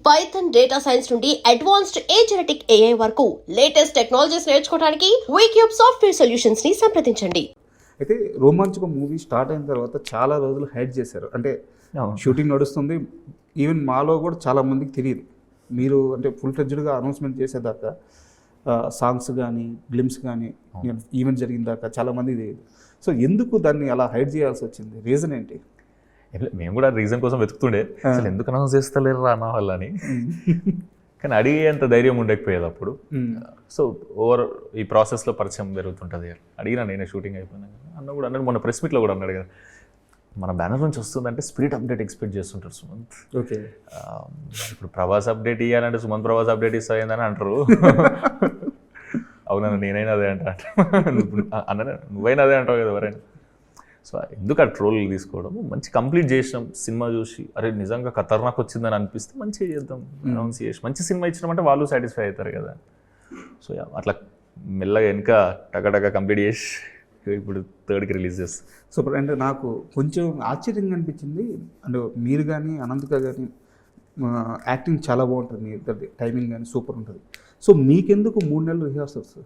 Python data science నుండి advanced genetic AI వరకు latest technologies నేర్చుకోవడానికి వీక్యూబ్ సాఫ్ట్వేర్ సొల్యూషన్స్ ని సంప్రదించండి. అయితే రోమాంచకం మూవీ స్టార్ట్ అయిన తర్వాత చాలా రోజులు హైడ్ చేశారు. అంటే షూటింగ్ నడుస్తుంది, ఈవెన్ మాలో కూడా చాలా మందికి తెలియదు. మీరు అంటే ఫుల్ ఫ్లెడ్జ్డ్గా అనౌన్స్మెంట్ చేసేదాకా సాంగ్స్ కానీ గ్లిమ్స్ కానీ ఈవెంట్ జరిగిన దాకా చాలామంది తెలియదు. సో ఎందుకు దాన్ని అలా హైడ్ చేయాల్సి వచ్చింది? రీజన్ ఏంటి? మేము కూడా రీజన్ కోసం వెతుకుతుండే, అసలు ఎందుకు అనౌన్స్ చేస్తలేరు అన్న వాళ్ళని. కానీ అడిగేంత ధైర్యం ఉండకపోయేది అప్పుడు. సో ఈ ప్రాసెస్లో పరిచయం జరుగుతుంటుంది. అడిగినా నేనే షూటింగ్ అయిపోయినా అన్న కూడా అన్నాడు, మొన్న ప్రెస్ మీట్లో కూడా అన్నాడు కదా, మన బ్యానర్ నుంచి వస్తుందంటే స్పిరిట్ అప్డేట్ ఎక్స్పెక్ట్ చేస్తుంటారు సుమంత్. ఓకే, ఇప్పుడు ప్రభాస్ అప్డేట్ ఇవ్వాలంటే సుమంత్ ప్రభాస్ అప్డేట్ ఇస్తాయిందని అంటారు. అవునన్నా నేనైనా అదే అంటా అన్న, నువ్వైనా అదే అంటావు కదా ఎవరైనా. సో ఎందుకు ఆ ట్రోల్ తీసుకోవడం, మంచి కంప్లీట్ చేసినాం. సినిమా చూసి అరే నిజంగా ఖతర్నాక్ వచ్చిందని అనిపిస్తే మంచిగా చేద్దాం, అనౌన్స్ చేసి మంచి సినిమా ఇచ్చినామంటే వాళ్ళు సాటిస్ఫై అవుతారు కదా. సో అట్లా మెల్లగా ఇంకా టగటగా కంప్లీట్ చేసి ఇప్పుడు 3rd రిలీజ్ చేస్తాం. సూపర్. అంటే నాకు కొంచెం ఆశ్చర్యంగా అనిపించింది. అంటే మీరు కానీ అనంతిక కానీ యాక్టింగ్ చాలా బాగుంటుంది, మీ ఇద్దరిది టైమింగ్ కానీ సూపర్ ఉంటుంది. సో మీకెందుకు 3 నెలలు రిహార్సల్స్?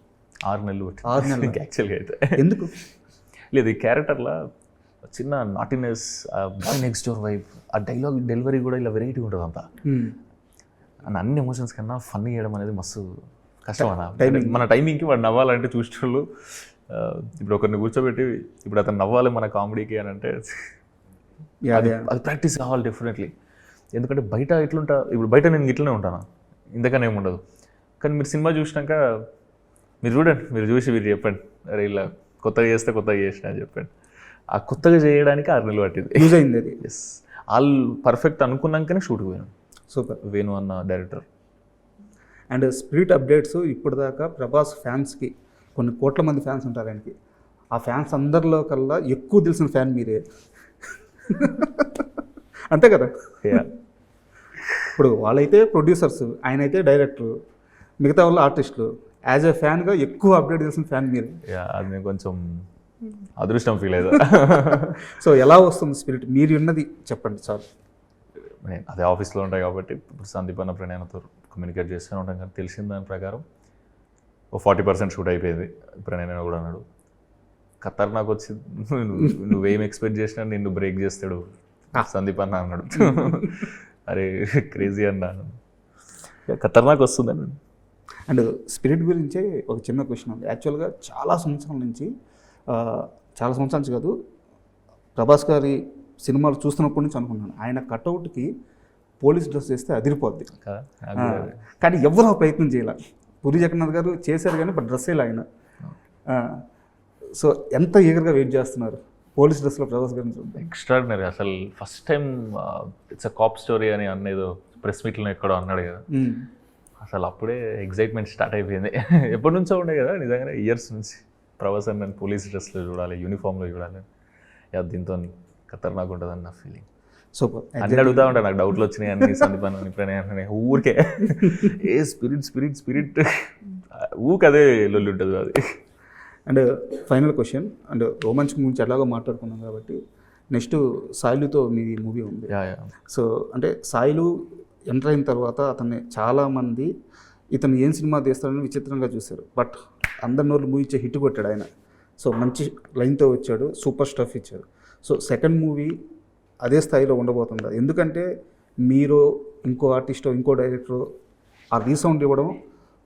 6 నెలలు 6 నెలలు యాక్చువల్గా అయితే ఎందుకు లేదు, ఈ క్యారెక్టర్లో చిన్న naughtiness, boy next door wife, ఆ డైలాగ్ డెలివరీ కూడా ఇలా వెరైటీ ఉంటుంది అంతా. అండ్ అన్ని ఎమోషన్స్ కన్నా ఫన్ చేయడం అనేది మస్తు కష్టం అన్న. మన టైమింగ్కి వాడు నవ్వాలంటే చూసేవాళ్ళు, ఇప్పుడు ఒకరిని కూర్చోబెట్టి ఇప్పుడు అతను నవ్వాలి మన కామెడీకి అని అంటే అది ప్రాక్టీస్ కావాలి డెఫినెట్లీ. ఎందుకంటే బయట ఎట్లుంటా, ఇప్పుడు బయట నేను ఇట్లనే ఉంటాను, ఇంతకనే ఏముండదు. కానీ మీరు సినిమా చూసినాక మీరు చూడండి, మీరు చూసి మీరు చెప్పండి, అరే ఇలా కొత్తగా చేస్తే కొత్తగా చేసిన అని చెప్పండి. ఆ కొత్తగా చేయడానికి 6 నెలలు పట్టింది. యూజ్ అయింది అది. ఎస్, వాళ్ళు పర్ఫెక్ట్ అనుకున్నాకనే షూట్కి పోయాను. సూపర్. వేణు అన్న డైరెక్టర్. అండ్ స్పిరిట్ అప్డేట్స్ ఇప్పటిదాకా ప్రభాస్ ఫ్యాన్స్కి కొన్ని కోట్ల మంది ఫ్యాన్స్ ఉంటారు ఆయనకి. ఆ ఫ్యాన్స్ అందరిలో కల్లా ఎక్కువ తెలిసిన ఫ్యాన్ మీరే, అంతే కదా? ఇప్పుడు వాళ్ళైతే ప్రొడ్యూసర్స్, ఆయన అయితే డైరెక్టర్, మిగతా వాళ్ళు ఆర్టిస్టులు. యాజ్ ఎ ఫ్యాన్గా ఎక్కువ అప్డేట్ చేసిన ఫ్యాన్ మీరే. అది నేను కొంచెం అదృష్టం ఫీల్ అయ్యా. సో ఎలా వస్తుంది స్పిరిట్? మీరు ఉన్నది చెప్పండి సార్. నేను అదే ఆఫీస్లో ఉంటాయి కాబట్టి ఇప్పుడు సందీప్ అన్న ప్రణయనతో కమ్యూనికేట్ చేస్తూనే ఉంటాం. కానీ తెలిసిన దాని ప్రకారం 40% షూట్ అయిపోయింది. ప్రణయన కూడా అన్నాడు, ఖతర్నాక్ వచ్చి నువ్వేం ఎక్స్పెక్ట్ చేసినా నిన్ను బ్రేక్ చేస్తాడు సందీప్ అన్న అన్నాడు. అరే క్రేజీ అన్నాను, ఖతర్నాక్ వస్తుందని. అండ్ స్పిరిట్ గురించే ఒక చిన్న క్వశ్చన్ ఉంది. యాక్చువల్గా చాలా సంవత్సరాల నుంచి కాదు, ప్రభాస్ గారి సినిమాలు చూస్తున్నప్పటి నుంచి అనుకున్నాను, ఆయన కట్అవుట్కి పోలీస్ డ్రెస్ వేస్తే అదిరిపోద్ది. కానీ ఎవరు ఆ ప్రయత్నం చేయాలి. పూరి జగన్నాథ్ గారు చేశారు కానీ బట్ డ్రెస్ వేయాలి ఆయన. సో ఎంత ఈగర్గా వెయిట్ చేస్తున్నారు పోలీస్ డ్రెస్లో ప్రభాస్ గారిని చూద్దాం. ఎక్స్ట్రాడినరీ. అసలు first time it's a cap story అని అన్నేదో ప్రెస్ మీట్లో ఎక్కడో అన్నాడు కదా, అసలు అప్పుడే ఎగ్జైట్మెంట్ స్టార్ట్ అయిపోయింది. ఎప్పటి నుంచో ఉండే కదా నిజంగానే, ఇయర్స్ నుంచి ప్రభాస్ అని నేను పోలీస్ డ్రెస్లో చూడాలి, యూనిఫామ్లో చూడాలి, దీంతో ఖతర్నాక్ ఉంటుందని నా ఫీలింగ్. సూపర్. అన్నీ అడుగుతూ ఉంటాను, నాకు డౌట్లు వచ్చినాయి అన్ని సందీపాన్ని ప్రణయాన్ని ఊరికే ఏ స్పిరిట్ స్పిరిట్ స్పిరిట్ ఊకదే లొల్లి ఉంటుంది అది. అండ్ ఫైనల్ క్వశ్చన్, అండ్ రోమాంచ్ గురించి ఎలాగో మాట్లాడుకున్నాం కాబట్టి నెక్స్ట్ సాయిలుతో మీ మూవీ ఉంది. సో అంటే సాయిలు ఎంటర్ అయిన తర్వాత అతన్ని చాలామంది ఇతను ఏం సినిమా తీస్తాడని విచిత్రంగా చూశారు. బట్ అందరి నోళ్ళు మూవీ ఇచ్చే హిట్ కొట్టాడు ఆయన. సో మంచి లైన్తో వచ్చాడు, సూపర్ స్టఫ్ ఇచ్చాడు. సో సెకండ్ మూవీ అదే స్థాయిలో ఉండబోతుందా? ఎందుకంటే మీరు ఇంకో ఆర్టిస్టో ఇంకో డైరెక్టరో ఆ రీసౌండ్ ఇవ్వడం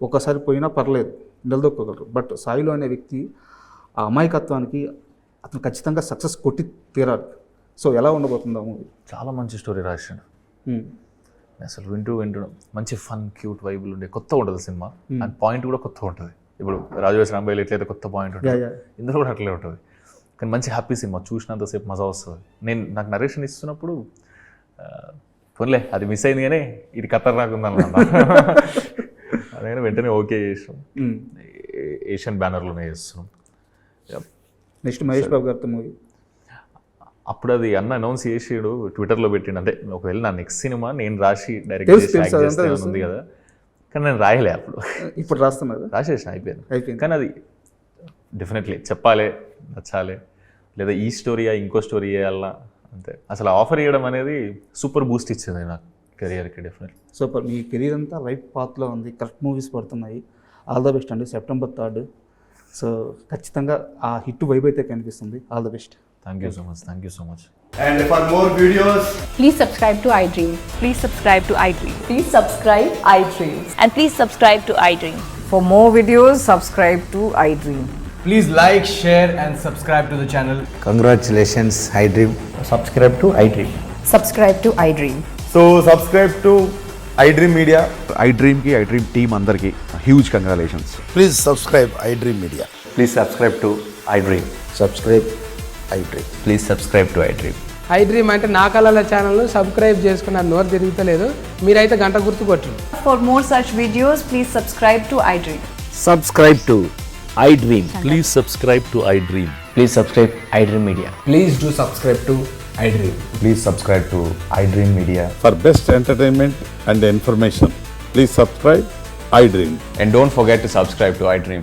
ఒకసారి పోయినా పర్లేదు, నిలదొక్కగలరు. బట్ సాయిలు అనే వ్యక్తి ఆ అమాయకత్వానికి అతను ఖచ్చితంగా సక్సెస్ కొట్టి తీరాలి. సో ఎలా ఉండబోతుందా మూవీ? చాలా మంచి స్టోరీ రాశాడు అసలు. వింటూ మంచి ఫన్ క్యూట్ వైబులు ఉండే కొత్త ఉంటుంది సినిమా. అండ్ పాయింట్ కూడా కొత్త ఉంటుంది. ఇప్పుడు రాజవేశ రాంబాయిలు ఎట్లయితే కొత్త పాయింట్ ఉంటుంది, ఇందులో కూడా అట్లే ఉంటుంది. కానీ మంచి హ్యాపీ సినిమా, చూసినంతసేపు మజా వస్తుంది. నాకు నరేషన్ ఇస్తున్నప్పుడు పోన్లే అది మిస్ అయింది కానీ ఇది ఖతర్నాక్ ఉందన్నమాట. అదే వెంటనే ఓకే చేసాం. ఏషియన్ బ్యానర్లోనే చేస్తున్నాం. నెక్స్ట్ మహేష్ బాబు గారితో మూవీ అప్పుడు అది అన్న అనౌన్స్ చేసాడు, ట్విట్టర్లో పెట్టిండు. అంటే ఒకవేళ నా నెక్స్ట్ సినిమా నేను రాసి డైరెక్ట్ ఉంది కదా, కానీ నేను రాయలే అప్పుడు. ఇప్పుడు రాస్తున్నారు, రాసేసిన అయిపోయింది. కానీ అది డెఫినెట్లీ చెప్పాలి, నచ్చాలి, లేదా ఈ స్టోరీయా ఇంకో స్టోరీ వేయాలా అంతే. అసలు ఆఫర్ ఇవ్వడం అనేది సూపర్ బూస్ట్ ఇచ్చింది నాకు కెరియర్కి డెఫినెట్లీ. సూపర్. మీ కెరీర్ అంతా రైట్ పాత్లో ఉంది, కరెక్ట్ మూవీస్ పడుతున్నాయి. ఆల్ ద బెస్ట్ అండి. September 3rd. సో ఖచ్చితంగా ఆ హిట్ వైబ్ అయితే కనిపిస్తుంది. All the best. Thank you so much. And for more videos, Please subscribe to iDream. Please subscribe to iDream. Please subscribe iDream. And please subscribe to iDream. For more videos, subscribe to iDream. please like, share and subscribe to the channel. Congratulations, iDream. Subscribe to iDream. Subscribe to iDream. So subscribe to iDream Media. iDream ki iDream team andarki huge congratulations. Please subscribe iDream Media. Please subscribe to iDream. Subscribe iDream. Please subscribe to iDream. iDream అంటే నా కళల channel subscribe చేసుకున్న నోరు తిరుగుతలేదు, మీరైతే గంట గుర్తు కొట్టండి. For more such videos, please subscribe to iDream. Subscribe to iDream. Please subscribe to iDream. Please subscribe iDream Media. Please do subscribe to iDream. Please subscribe to iDream Media. For best entertainment and information, please subscribe iDream. And don't forget to subscribe to iDream.